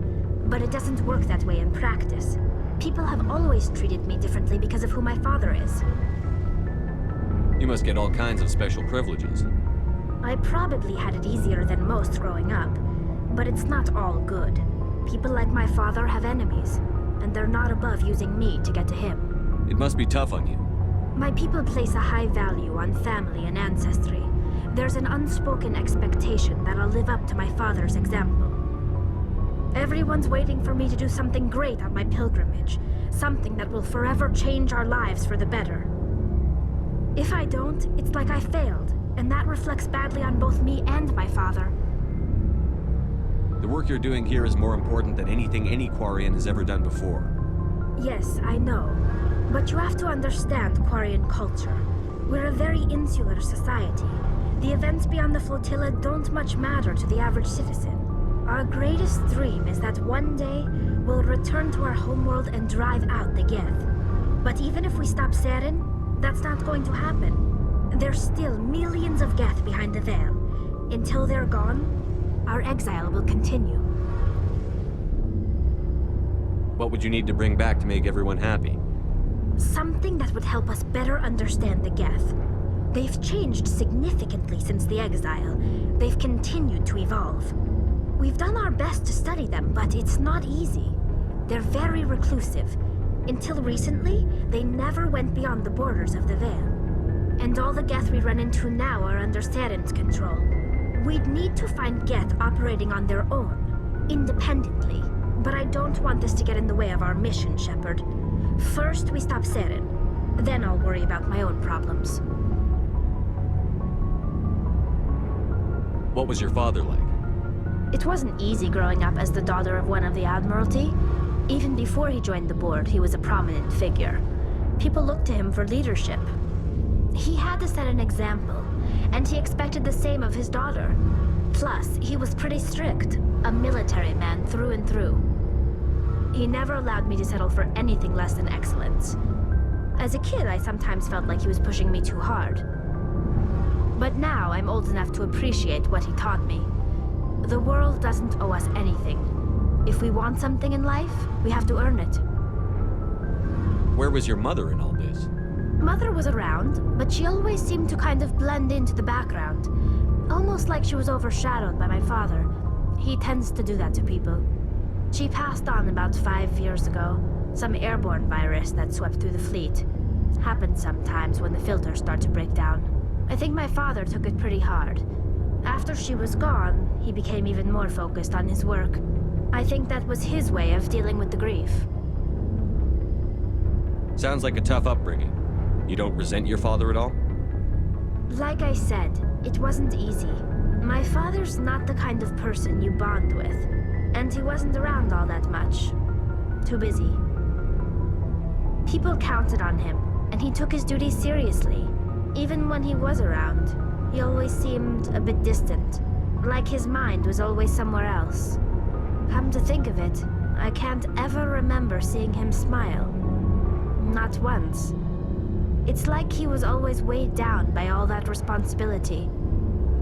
Speaker 15: But it doesn't work that way in practice. People have always treated me differently because of who my father is.
Speaker 2: You must get all kinds of special privileges.
Speaker 15: I probably had it easier than most growing up, but it's not all good. People like my father have enemies, and they're not above using me to get to him.
Speaker 2: It must be tough on you.
Speaker 15: My people place a high value on family and ancestry. There's an unspoken expectation that I'll live up to my father's example. Everyone's waiting for me to do something great on my pilgrimage, something that will forever change our lives for the better. If I don't, it's like I failed, and that reflects badly on both me and my father.
Speaker 2: The work you're doing here is more important than anything any Quarian has ever done before.
Speaker 15: Yes, I know. But you have to understand Quarian culture. We're a very insular society. The events beyond the flotilla don't much matter to the average citizen. Our greatest dream is that one day we'll return to our homeworld and drive out the Geth. But even if we stop Saren, that's not going to happen. There's still millions of Geth behind the veil. Until they're gone, our exile will continue.
Speaker 2: What would you need to bring back to make everyone happy?
Speaker 15: Something that would help us better understand the Geth. They've changed significantly since the exile. They've continued to evolve. We've done our best to study them, but it's not easy. They're very reclusive. Until recently, they never went beyond the borders of the Veil. And all the Geth we run into now are under Saren's control. We'd need to find Geth operating on their own, independently. But I don't want this to get in the way of our mission, Shepard. First, we stop Saren. Then I'll worry about my own problems.
Speaker 2: What was your father like?
Speaker 15: It wasn't easy growing up as the daughter of one of the Admiralty. Even before he joined the board, he was a prominent figure. People looked to him for leadership. He had to set an example, and he expected the same of his daughter. Plus, he was pretty strict, a military man through and through. He never allowed me to settle for anything less than excellence. As a kid, I sometimes felt like he was pushing me too hard. But now I'm old enough to appreciate what he taught me. The world doesn't owe us anything. If we want something in life, we have to earn it.
Speaker 2: Where was your mother in all this?
Speaker 15: Mother was around, but she always seemed to kind of blend into the background. Almost like she was overshadowed by my father. He tends to do that to people. She passed on about 5 years ago. Some airborne virus that swept through the fleet. Happens sometimes when the filters start to break down. I think my father took it pretty hard. After she was gone, he became even more focused on his work. I think that was his way of dealing with the grief.
Speaker 2: Sounds like a tough upbringing. You don't resent your father at all?
Speaker 15: Like I said, it wasn't easy. My father's not the kind of person you bond with, and he wasn't around all that much. Too busy. People counted on him, and he took his duties seriously. Even when he was around, he always seemed a bit distant, like his mind was always somewhere else. Come to think of it, I can't ever remember seeing him smile. Not once. It's like he was always weighed down by all that responsibility.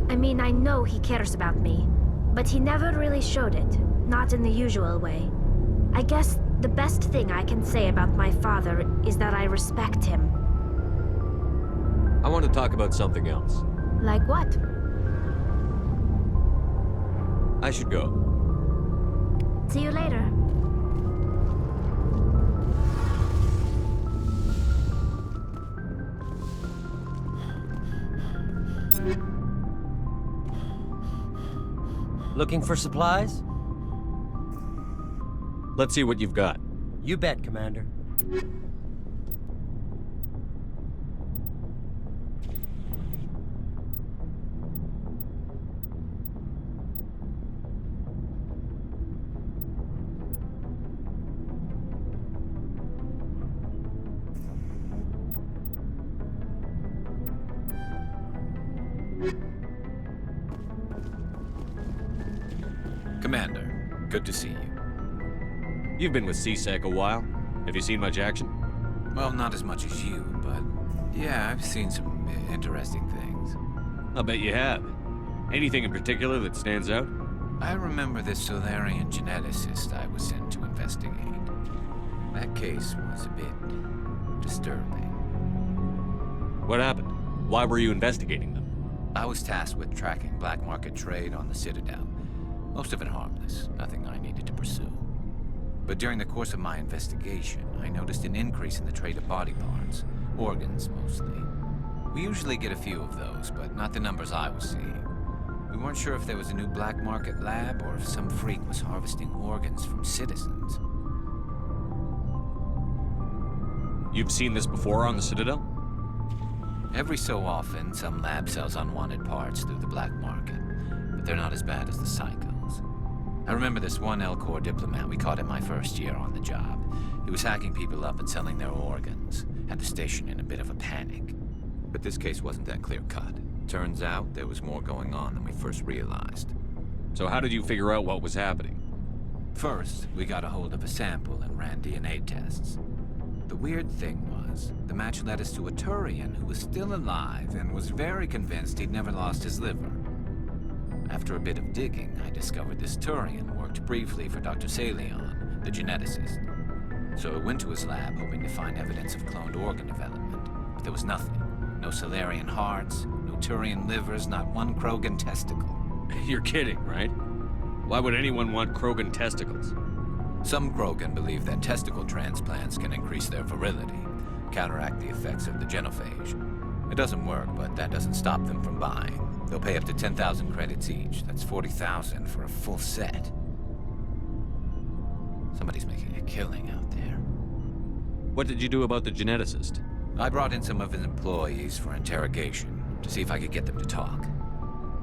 Speaker 15: I mean, I know he cares about me, but he never really showed it, not in the usual way. I guess the best thing I can say about my father is that I respect him.
Speaker 2: I want to talk about something else.
Speaker 15: Like what?
Speaker 2: I should go.
Speaker 15: See you later.
Speaker 20: Looking for supplies?
Speaker 2: Let's see what you've got.
Speaker 20: You bet, Commander.
Speaker 21: Commander, good to see you.
Speaker 2: You've been with CSEC a while. Have you seen much action?
Speaker 21: Well, not as much as you, but yeah, I've seen some interesting things.
Speaker 2: I'll bet you have. Anything in particular that stands out?
Speaker 21: I remember this Solarian geneticist I was sent to investigate. That case was a bit disturbing.
Speaker 2: What happened? Why were you investigating them?
Speaker 21: I was tasked with tracking black market trade on the Citadel. Most of it harmless, nothing I needed to pursue. But during the course of my investigation, I noticed an increase in the trade of body parts, organs mostly. We usually get a few of those, but not the numbers I was seeing. We weren't sure if there was a new black market lab or if some freak was harvesting organs from citizens.
Speaker 2: You've seen this before on the Citadel?
Speaker 21: Every so often, some lab sells unwanted parts through the black market, but they're not as bad as the psychos. I remember this one L-Corps diplomat we caught in my first year on the job. He was hacking people up and selling their organs. Had the station in a bit of a panic. But this case wasn't that clear-cut. Turns out there was more going on than we first realized.
Speaker 2: So how did you figure out what was happening?
Speaker 21: First, we got a hold of a sample and ran DNA tests. The weird thing was, the match led us to a Turian who was still alive and was very convinced he'd never lost his liver. After a bit of digging, I discovered this Turian worked briefly for Dr. Salion, the geneticist. So I went to his lab hoping to find evidence of cloned organ development, but there was nothing. No Solarian hearts, no Turian livers, not one Krogan testicle.
Speaker 2: You're kidding, right? Why would anyone want Krogan testicles?
Speaker 21: Some Krogan believe that testicle transplants can increase their virility, counteract the effects of the genophage. It doesn't work, but that doesn't stop them from buying. They'll pay up to 10,000 credits each. That's 40,000 for a full set. Somebody's making a killing out there.
Speaker 2: What did you do about the geneticist?
Speaker 21: I brought in some of his employees for interrogation, to see if I could get them to talk.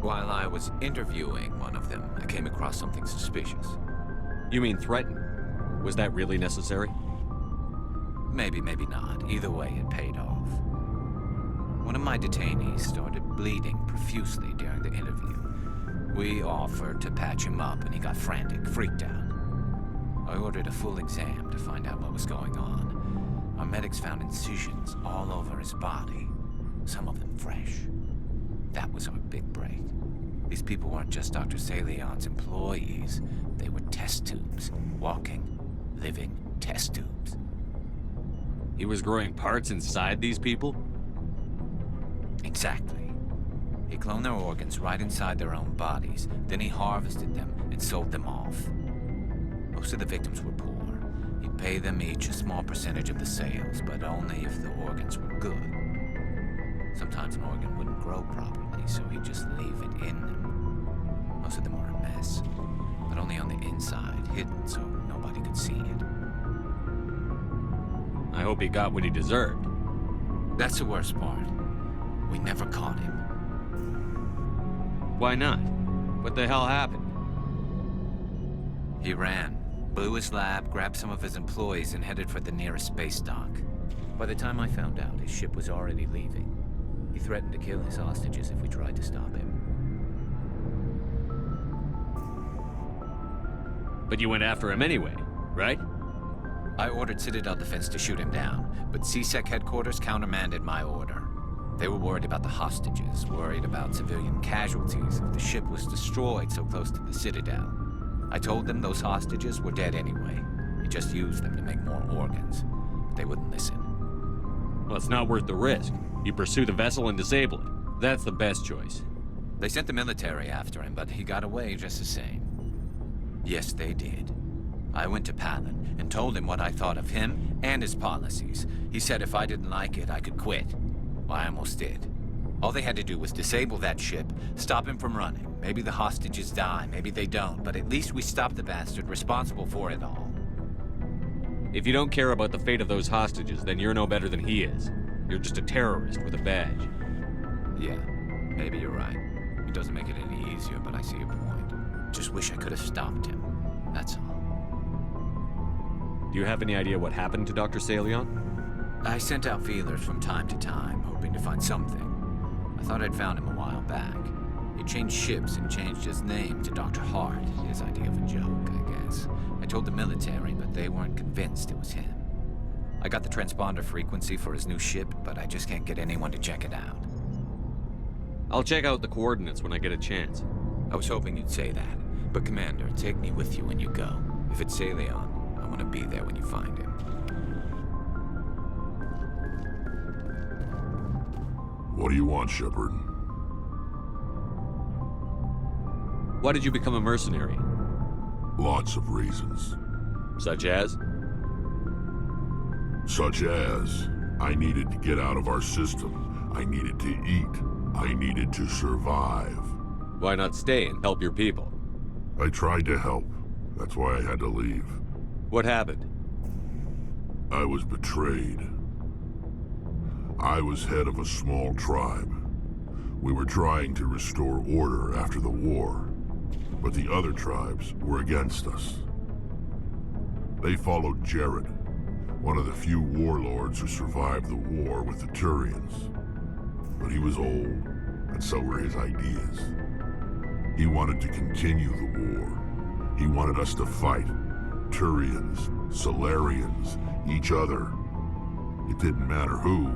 Speaker 21: While I was interviewing one of them, I came across something suspicious.
Speaker 2: You mean threaten? Was that really necessary?
Speaker 21: Maybe, maybe not. Either way, it paid off. One of my detainees started bleeding profusely during the interview. We offered to patch him up, and he got frantic, freaked out. I ordered a full exam to find out what was going on. Our medics found incisions all over his body, some of them fresh. That was our big break. These people weren't just Dr. Salion's employees. They were test tubes. Walking, living test tubes.
Speaker 2: He was growing parts inside these people?
Speaker 21: Exactly. He cloned their organs right inside their own bodies. Then he harvested them and sold them off. Most of the victims were poor. He'd pay them each a small percentage of the sales, but only if the organs were good. Sometimes an organ wouldn't grow properly, so he'd just leave it in them. Most of them were a mess, but only on the inside, hidden so nobody could see it.
Speaker 2: I hope he got what he deserved.
Speaker 21: That's the worst part. We never caught him.
Speaker 2: Why not? What the hell happened?
Speaker 21: He ran, blew his lab, grabbed some of his employees, and headed for the nearest space dock. By the time I found out, his ship was already leaving. He threatened to kill his hostages if we tried to stop him.
Speaker 2: But you went after him anyway, right?
Speaker 21: I ordered Citadel Defense to shoot him down, but CSEC headquarters countermanded my order. They were worried about the hostages, worried about civilian casualties if the ship was destroyed so close to the Citadel. I told them those hostages were dead anyway. He just used them to make more organs. But they wouldn't listen.
Speaker 2: Well, it's not worth the risk. You pursue the vessel and disable it. That's the best choice.
Speaker 21: They sent the military after him, but he got away just the same. Yes, they did. I went to Palin and told him what I thought of him and his policies. He said if I didn't like it, I could quit. Well, I almost did. All they had to do was disable that ship, stop him from running. Maybe the hostages die, maybe they don't, but at least we stopped the bastard responsible for it all.
Speaker 2: If you don't care about the fate of those hostages, then you're no better than he is. You're just a terrorist with a badge.
Speaker 21: Yeah, maybe you're right. It doesn't make it any easier, but I see your point. Just wish I could have stopped him. That's all.
Speaker 2: Do you have any idea what happened to Dr. Salion?
Speaker 21: I sent out feelers from time to time, hoping to find something. I thought I'd found him a while back. He changed ships and changed his name to Dr. Hart, his idea of a joke, I guess. I told the military, but they weren't convinced it was him. I got the transponder frequency for his new ship, but I just can't get anyone to check it out.
Speaker 2: I'll check out the coordinates when I get a chance.
Speaker 21: I was hoping you'd say that. But Commander, take me with you when you go. If it's Salion, I want to be there when you find him.
Speaker 7: What do you want, Shepard?
Speaker 2: Why did you become a mercenary?
Speaker 7: Lots of reasons.
Speaker 2: Such as?
Speaker 7: Such as, I needed to get out of our system. I needed to eat. I needed to survive.
Speaker 2: Why not stay and help your people?
Speaker 7: I tried to help. That's why I had to leave.
Speaker 2: What happened?
Speaker 7: I was betrayed. I was head of a small tribe. We were trying to restore order after the war, but the other tribes were against us. They followed Jared, one of the few warlords who survived the war with the Turians. But he was old, and so were his ideas. He wanted to continue the war. He wanted us to fight. Turians, Solarians, each other. It didn't matter who,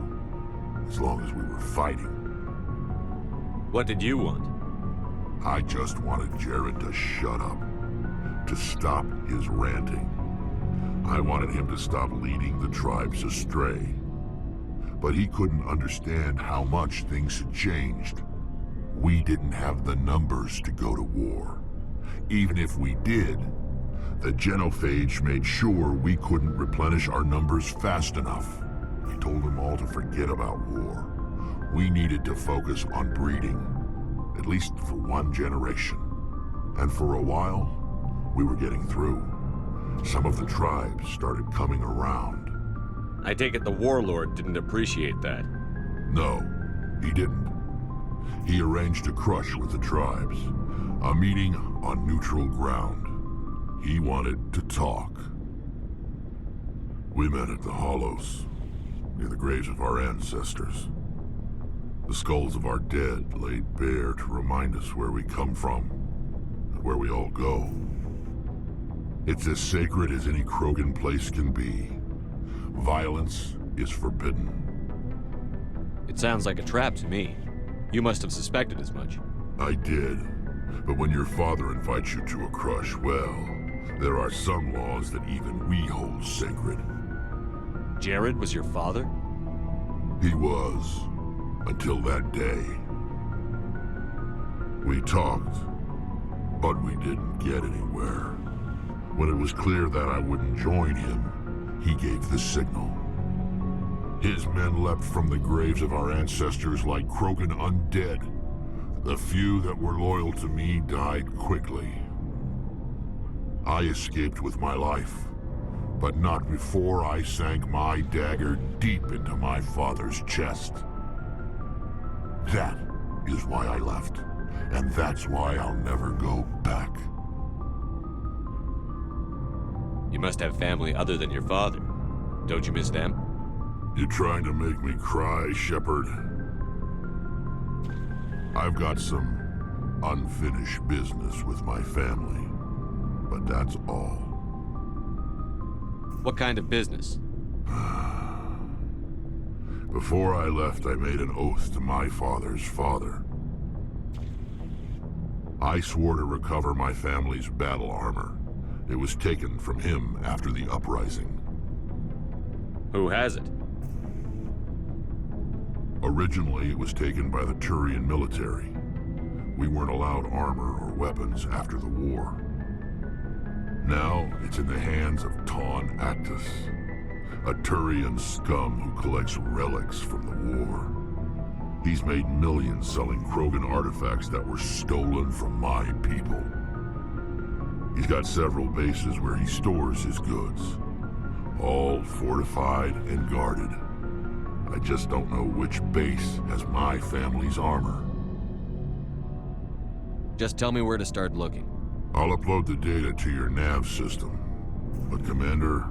Speaker 7: as long as we were fighting.
Speaker 2: What did you want?
Speaker 7: I just wanted Jared to shut up, to stop his ranting. I wanted him to stop leading the tribes astray. But he couldn't understand how much things had changed. We didn't have the numbers to go to war. Even if we did, the genophage made sure we couldn't replenish our numbers fast enough. He told them all to forget about war. We needed to focus on breeding, at least for one generation. And for a while, we were getting through. Some of the tribes started coming around.
Speaker 2: I take it the warlord didn't appreciate that.
Speaker 7: No, he didn't. He arranged a crush with the tribes, a meeting on neutral ground. He wanted to talk. We met at the Hollows, near the graves of our ancestors. The skulls of our dead laid bare to remind us where we come from, and where we all go. It's as sacred as any Krogan place can be. Violence is forbidden.
Speaker 2: It sounds like a trap to me. You must have suspected as much.
Speaker 7: I did. But when your father invites you to a crush, well, there are some laws that even we hold sacred.
Speaker 2: Jared was your father?
Speaker 7: He was, until that day. We talked, but we didn't get anywhere. When it was clear that I wouldn't join him, he gave the signal. His men leapt from the graves of our ancestors like Krogan undead. The few that were loyal to me died quickly. I escaped with my life, but not before I sank my dagger deep into my father's chest. That is why I left, and that's why I'll never go back.
Speaker 2: You must have family other than your father. Don't you miss them?
Speaker 7: You're trying to make me cry, Shepard. I've got some unfinished business with my family, but that's all.
Speaker 2: What kind of business?
Speaker 7: Before I left, I made an oath to my father's father. I swore to recover my family's battle armor. It was taken from him after the uprising.
Speaker 2: Who has it?
Speaker 7: Originally, it was taken by the Turian military. We weren't allowed armor or weapons after the war. Now, it's in the hands of Ton Actus, a Turian scum who collects relics from the war. He's made millions selling Krogan artifacts that were stolen from my people. He's got several bases where he stores his goods, all fortified and guarded. I just don't know which base has my family's armor.
Speaker 2: Just tell me where to start looking.
Speaker 7: I'll upload the data to your nav system. But Commander,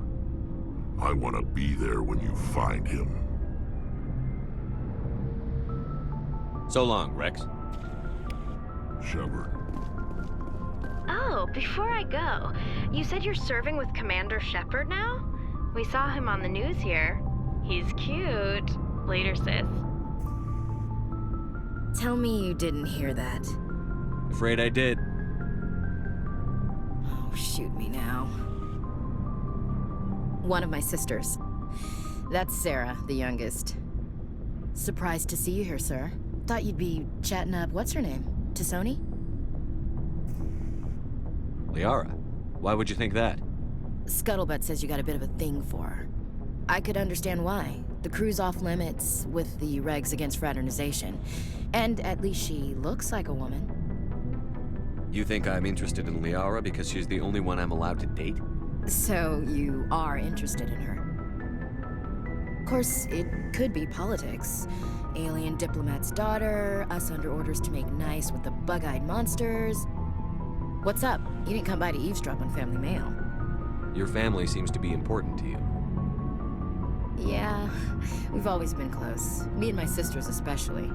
Speaker 7: I want to be there when you find him.
Speaker 2: So long, Rex.
Speaker 7: Shepard.
Speaker 4: Oh, before I go, you said you're serving with Commander Shepard now? We saw him on the news here. He's cute. Later, sis.
Speaker 16: Tell me you didn't hear that.
Speaker 2: Afraid I did.
Speaker 16: Oh, shoot me now. One of my sisters. That's Sarah, the youngest. Surprised to see you here, sir. Thought you'd be chatting up, what's her name? T'Soni?
Speaker 2: Liara, why would you think that?
Speaker 16: Scuttlebutt says you got a bit of a thing for her. I could understand why. The crew's off limits with the regs against fraternization. And at least she looks like a woman.
Speaker 2: You think I'm interested in Liara because she's the only one I'm allowed to date?
Speaker 16: So you are interested in her. Of course, it could be politics. Alien diplomat's daughter, us under orders to make nice with the bug-eyed monsters. What's up? You didn't come by to eavesdrop on family mail.
Speaker 2: Your family seems to be important to you.
Speaker 16: Yeah, we've always been close. Me and my sisters especially.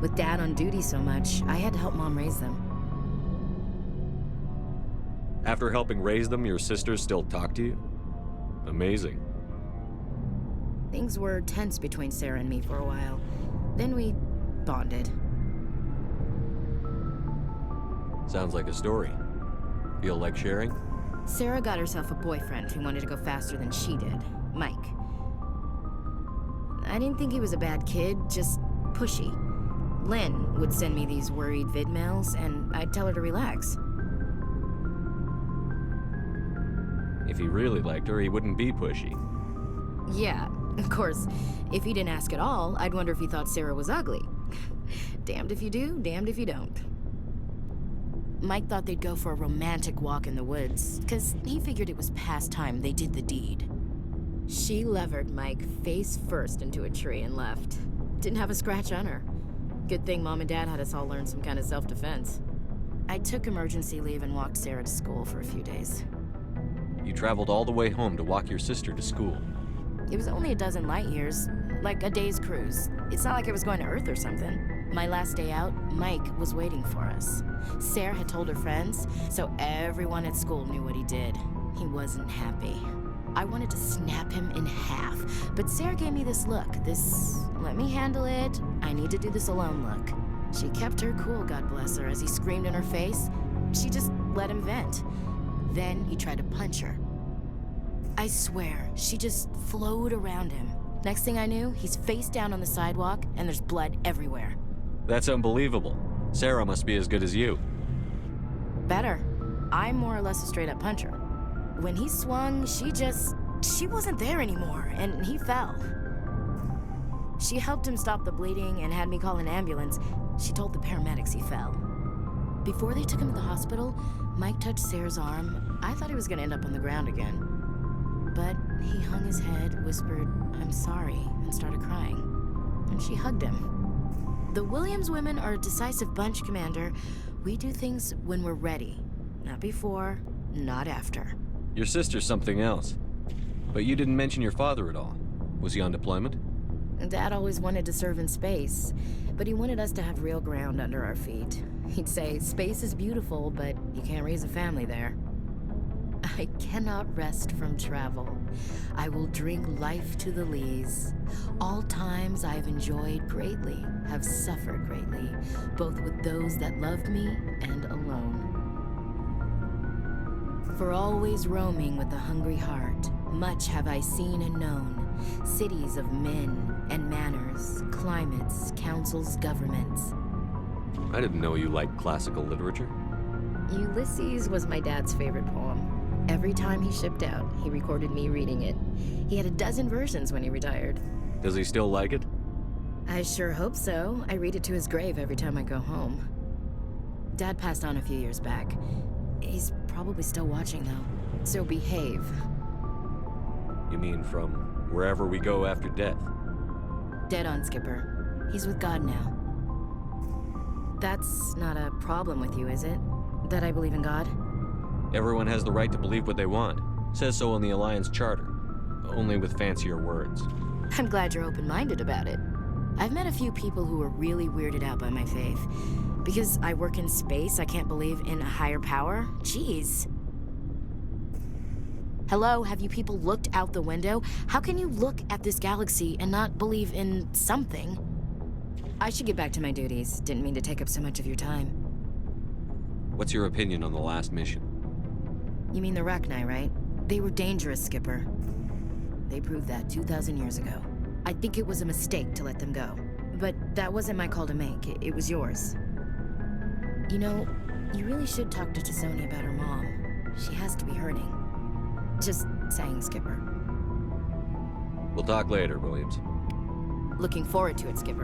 Speaker 16: With Dad on duty so much, I had to help Mom raise them.
Speaker 2: After helping raise them, your sisters still talk to you? Amazing.
Speaker 16: Things were tense between Sarah and me for a while. Then we bonded.
Speaker 2: Sounds like a story. Feel like sharing?
Speaker 16: Sarah got herself a boyfriend who wanted to go faster than she did, Mike. I didn't think he was a bad kid, just pushy. Lynn would send me these worried vidmails, and I'd tell her to relax.
Speaker 2: If he really liked her, he wouldn't be pushy.
Speaker 16: Yeah, of course. If he didn't ask at all, I'd wonder if he thought Sarah was ugly. Damned if you do, damned if you don't. Mike thought they'd go for a romantic walk in the woods, because he figured it was past time they did the deed. She levered Mike face first into a tree and left. Didn't have a scratch on her. Good thing Mom and Dad had us all learn some kind of self-defense. I took emergency leave and walked Sarah to school for a few days.
Speaker 2: You traveled all the way home to walk your sister to school.
Speaker 16: It was only a dozen light years, like a day's cruise. It's not like I was going to Earth or something. My last day out, Mike was waiting for us. Sarah had told her friends, so everyone at school knew what he did. He wasn't happy. I wanted to snap him in half, but Sarah gave me this look, this let me handle it, I need to do this alone look. She kept her cool, God bless her, as he screamed in her face. She just let him vent. Then he tried to punch her. I swear, she just flowed around him. Next thing I knew, he's face down on the sidewalk, and there's blood everywhere.
Speaker 2: That's unbelievable. Sarah must be as good as you.
Speaker 16: Better. I'm more or less a straight-up puncher. When he swung, she wasn't there anymore, and he fell. She helped him stop the bleeding and had me call an ambulance. She told the paramedics he fell. Before they took him to the hospital, Mike touched Sarah's arm. I thought he was gonna end up on the ground again. But he hung his head, whispered, "I'm sorry," and started crying. And she hugged him. The Williams women are a decisive bunch, Commander. We do things when we're ready. Not before, not after.
Speaker 2: Your sister's something else. But you didn't mention your father at all. Was he on deployment?
Speaker 16: Dad always wanted to serve in space, but he wanted us to have real ground under our feet. He'd say, space is beautiful, but you can't raise a family there. I cannot rest from travel. I will drink life to the lees. All times I've enjoyed greatly, have suffered greatly, both with those that loved me and alone. For always roaming with a hungry heart, much have I seen and known, cities of men and manners, climates, councils, governments.
Speaker 2: I didn't know you liked classical literature.
Speaker 16: Ulysses was my dad's favorite poem. Every time he shipped out, he recorded me reading it. He had a dozen versions when he retired.
Speaker 2: Does he still like it?
Speaker 16: I sure hope so. I read it to his grave every time I go home. Dad passed on a few years back. He's probably still watching, though. So behave.
Speaker 2: You mean from wherever we go after death?
Speaker 16: Dead on, Skipper. He's with God now. That's not a problem with you, is it? That I believe in God?
Speaker 2: Everyone has the right to believe what they want. Says so in the Alliance Charter. Only with fancier words.
Speaker 16: I'm glad you're open-minded about it. I've met a few people who are really weirded out by my faith. Because I work in space, I can't believe in a higher power? Jeez. Hello, have you people looked out the window? How can you look at this galaxy and not believe in something? I should get back to my duties. Didn't mean to take up so much of your time.
Speaker 2: What's your opinion on the last mission?
Speaker 16: You mean the Rachni, right? They were dangerous, Skipper. They proved that 2,000 years ago. I think it was a mistake to let them go. But that wasn't my call to make. It was yours. You know, you really should talk to T'Soni about her mom. She has to be hurting. Just saying, Skipper.
Speaker 2: We'll talk later, Williams.
Speaker 16: Looking forward to it, Skipper.